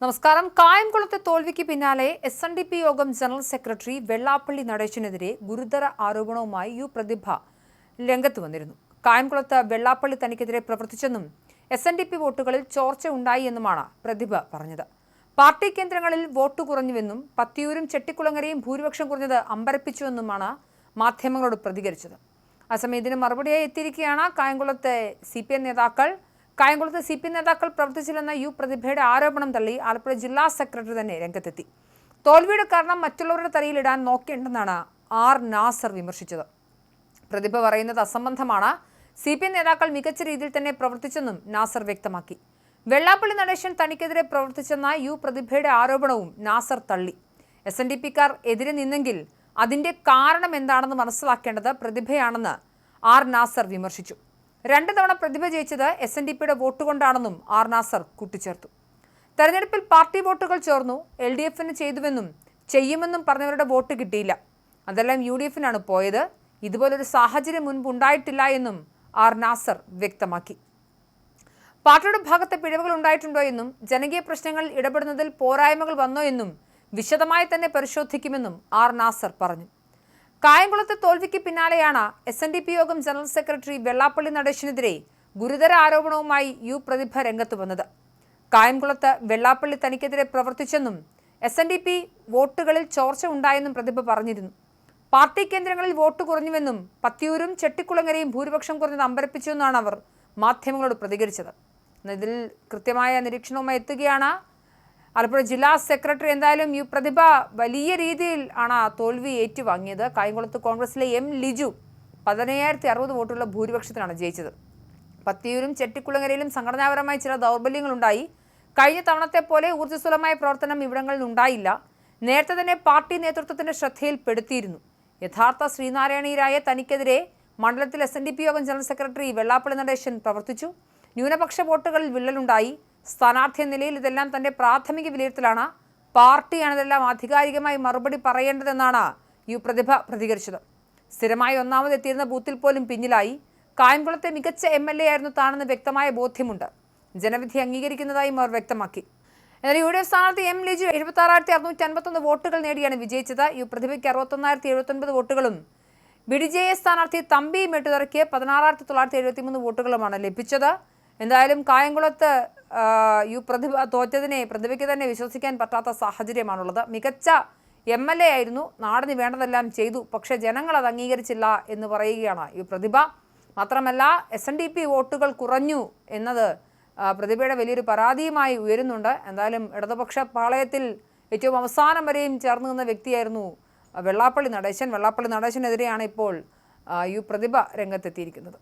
നമസ്കാരം. കായംകുളത്തെ തോൽവിക്ക് പിന്നാലെ SNDP യോഗം ജനറൽ സെക്രട്ടറി വെള്ളാപ്പള്ളി നടേശനെതിരെ ഗുരുതര ആരോപണവുമായി യു പ്രതിഭ രംഗത്ത് വന്നിരുന്നു. കായംകുളത്ത് വെള്ളാപ്പള്ളി തനിക്കെതിരെ പ്രവർത്തിച്ചെന്നും SNDP വോട്ടുകളിൽ ചോർച്ച ഉണ്ടായി എന്നുമാണ് പ്രതിഭ പറഞ്ഞത്. പാർട്ടി കേന്ദ്രങ്ങളിൽ വോട്ട് കുറഞ്ഞുവെന്നും പത്തിയൂരും ചെട്ടിക്കുളങ്ങരയും ഭൂരിപക്ഷം കുറഞ്ഞത് അമ്പരപ്പിച്ചുവെന്നുമാണ് മാധ്യമങ്ങളോട് പ്രതികരിച്ചത്. അസമയം ഇതിന് മറുപടിയായി എത്തിയിരിക്കുകയാണ് കായംകുളത്തെ CPM നേതാക്കൾ. കായംകുളത്ത് CPM നേതാക്കൾ പ്രവർത്തിച്ചില്ലെന്ന യു പ്രതിഭയുടെ ആരോപണം തള്ളി ആലപ്പുഴ ജില്ലാ സെക്രട്ടറി തന്നെ രംഗത്തെത്തി. തോൽവിയുടെ കാരണം മറ്റുള്ളവരുടെ തലയിലിടാൻ നോക്കേണ്ടെന്നാണ് R. നാസർ വിമർശിച്ചത്. പ്രതിഭ പറയുന്നത് അസംബന്ധമാണ്. CPM നേതാക്കൾ മികച്ച രീതിയിൽ തന്നെ പ്രവർത്തിച്ചെന്നും നാസർ വ്യക്തമാക്കി. വെള്ളാപ്പള്ളി നടേശൻ തനിക്കെതിരെ പ്രവർത്തിച്ചെന്ന യു പ്രതിഭയുടെ ആരോപണവും നാസർ തള്ളി. SNDPക്കാർ എതിരെ നിന്നെങ്കിൽ അതിന്റെ കാരണം എന്താണെന്ന് മനസ്സിലാക്കേണ്ടത് പ്രതിഭയാണെന്ന് R. നാസർ വിമർശിച്ചു. 2 തവണ പ്രതിഭ ജയിച്ചത് SNDPയുടെ വോട്ട് കൊണ്ടാണെന്നും R. നാസർ കൂട്ടിച്ചേർത്തു. തെരഞ്ഞെടുപ്പിൽ പാർട്ടി വോട്ടുകൾ ചോർന്നു, LDFന് ചെയ്തുവെന്നും ചെയ്യുമെന്നും പറഞ്ഞവരുടെ വോട്ട് കിട്ടിയില്ല. അതെല്ലാം UDFനാണ് പോയത്. ഇതുപോലൊരു സാഹചര്യം മുൻപ് ഉണ്ടായിട്ടില്ല എന്നും R. നാസർ വ്യക്തമാക്കി. പാർട്ടിയുടെ ഭാഗത്ത് പിഴവുകൾ ഉണ്ടായിട്ടുണ്ടോ എന്നും ജനകീയ പ്രശ്നങ്ങളിൽ ഇടപെടുന്നതിൽ പോരായ്മകൾ വന്നോ എന്നും വിശദമായി തന്നെ പരിശോധിക്കുമെന്നും R. നാസർ പറഞ്ഞു. കായംകുളത്തെ തോൽവിക്ക് പിന്നാലെയാണ് SNDP യോഗം ജനറൽ സെക്രട്ടറി വെള്ളാപ്പള്ളി നടേശനെതിരെ ഗുരുതര ആരോപണവുമായി യു പ്രതിഭ രംഗത്ത് വന്നത്. കായംകുളത്ത് വെള്ളാപ്പള്ളി തനിക്കെതിരെ പ്രവർത്തിച്ചെന്നും SNDP വോട്ടുകളിൽ ചോർച്ച ഉണ്ടായെന്നും പ്രതിഭ പറഞ്ഞിരുന്നു. പാർട്ടി കേന്ദ്രങ്ങളിൽ വോട്ട് കുറഞ്ഞുവെന്നും പത്തിയൂരും ചെട്ടിക്കുളങ്ങരയും ഭൂരിപക്ഷം കുറഞ്ഞത് അമ്പരപ്പിച്ചുവെന്നാണ് അവർ മാധ്യമങ്ങളോട് പ്രതികരിച്ചത്. ഇതിൽ കൃത്യമായ നിരീക്ഷണവുമായി എത്തുകയാണ് ആലപ്പുഴ ജില്ലാ സെക്രട്ടറി. എന്തായാലും യു പ്രതിഭ വലിയ രീതിയിൽ ആണ് തോൽവി ഏറ്റുവാങ്ങിയത്. കായംകുളത്ത് കോൺഗ്രസിലെ M. ലിജു 15060 വോട്ടുള്ള ഭൂരിപക്ഷത്തിനാണ് ജയിച്ചത്. പത്തിയൂരും ചെട്ടിക്കുളങ്ങരയിലും സംഘടനാപരമായി ചില ദൗർബല്യങ്ങളുണ്ടായി. കഴിഞ്ഞ തവണത്തെ പോലെ ഊർജ്ജസ്വലമായ പ്രവർത്തനം ഇവിടങ്ങളിൽ ഉണ്ടായില്ല. നേരത്തെ തന്നെ പാർട്ടി നേതൃത്വത്തിന്റെ ശ്രദ്ധയിൽപ്പെടുത്തിയിരുന്നു. യഥാർത്ഥ ശ്രീനാരായണീയരായ തനിക്കെതിരെ മണ്ഡലത്തിൽ SNDP യോഗം ജനറൽ സെക്രട്ടറി വെള്ളാപ്പള്ളി നടേശൻ പ്രവർത്തിച്ചു. ന്യൂനപക്ഷ വോട്ടുകളിൽ വിള്ളലുണ്ടായി. സ്ഥാനാർത്ഥി എന്ന നിലയിൽ ഇതെല്ലാം തന്റെ പ്രാഥമിക വിലയിരുത്തലാണ്. പാർട്ടിയാണ് ഇതെല്ലാം ആധികാരികമായി മറുപടി പറയേണ്ടതെന്നാണ് യു പ്രതിഭ പ്രതികരിച്ചത്. സ്ഥിരമായി ഒന്നാമതെത്തിയിരുന്ന ബൂത്തിൽ പോലും പിന്നിലായി. കായംകുളത്തെ മികച്ച MLA ആയിരുന്നു താനെന്ന് വ്യക്തമായ ബോധ്യമുണ്ട്. ജനവിധി അംഗീകരിക്കുന്നതായും അവർ വ്യക്തമാക്കി. എന്നാൽ UDF സ്ഥാനാർത്ഥി M. ലിജു 76651 വോട്ടുകൾ നേടിയാണ് വിജയിച്ചത്. യു പ്രതിഭയ്ക്ക് 61079 വോട്ടുകളും BDJS സ്ഥാനാർത്ഥി തമ്പി മെട്ടുതറയ്ക്ക് 16973 വോട്ടുകളുമാണ് ലഭിച്ചത്. എന്തായാലും കായംകുളത്ത് യു പ്രതിഭ തോറ്റതിനെ പ്രതിഭയ്ക്ക് തന്നെ വിശ്വസിക്കാൻ പറ്റാത്ത സാഹചര്യമാണുള്ളത്. മികച്ച MLA ആയിരുന്നു, നാടിന് വേണ്ടതെല്ലാം ചെയ്തു, പക്ഷേ ജനങ്ങൾ അത് അംഗീകരിച്ചില്ല എന്ന് പറയുകയാണ് യു പ്രതിഭ. മാത്രമല്ല SNDP വോട്ടുകൾ കുറഞ്ഞു എന്നത് പ്രതിഭയുടെ വലിയൊരു പരാതിയുമായി ഉയരുന്നുണ്ട്. എന്തായാലും ഇടതുപക്ഷ പാളയത്തിൽ ഏറ്റവും അവസാനം വരെയും ചേർന്ന് നിന്ന വ്യക്തിയായിരുന്നു വെള്ളാപ്പള്ളി നടേശൻ. വെള്ളാപ്പള്ളി നടേശനെതിരെയാണ് ഇപ്പോൾ യു പ്രതിഭ രംഗത്തെത്തിയിരിക്കുന്നത്.